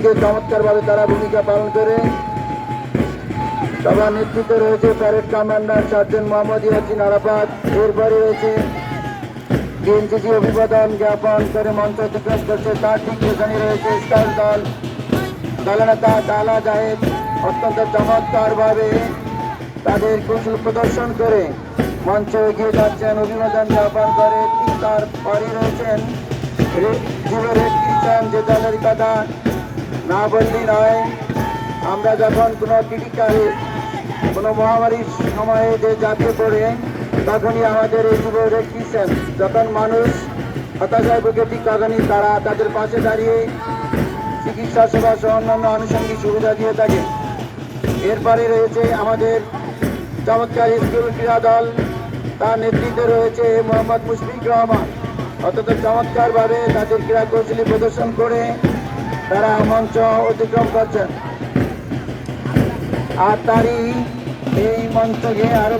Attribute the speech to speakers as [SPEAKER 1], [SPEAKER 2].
[SPEAKER 1] দিকে চমৎকারভাবে তারা ভূমিকা পালন করে। সবার নেতৃত্বে রয়েছে parade commander sergeant Mohammad Yasin Arafat. এরপরে রয়েছে বিএনসিসি অভিবাদন জ্ঞাপন করে মঞ্চ অতিক্রম করছে, তার ঠিক পেছনে রয়েছে স্টার দল দলনেতা ডালা জাহেদ। অত্যন্ত চমৎকারভাবে তাদের কৌশল প্রদর্শন করে মঞ্চে এগিয়ে যাচ্ছেন অভিবাদন জ্ঞাপন করে। তার পরে রয়েছেন যুব রেড ক্রিশ্চান, যে দলের কথা না বললেই নয়। আমরা যখন কোনো ক্রিটিক্যাল কোনো মহামারীর সময়ে যে জাতীয় পড়ে, তখনই আমাদের এই যুব রেড ক্রিশ্চান, যখন মানুষ হতাশায় ভুগে, ঠিক তখনই তারা তাদের পাশে দাঁড়িয়ে চিকিৎসা সেবা সহ অন্যান্য আনুষঙ্গিক সুবিধা দিয়ে থাকে। এরপরে রয়েছে আমাদের চমৎকার স্কুল ক্রীড়া দল, তার নেতৃত্বে রয়েছে মোহাম্মদ মুশফিক রহমান। অত্যন্ত চমৎকারভাবে তাদের ক্রীড়া কৌশলী প্রদর্শন করে তারা মঞ্চ অতিক্রম করছেন। আর তারই এই মঞ্চকে আরো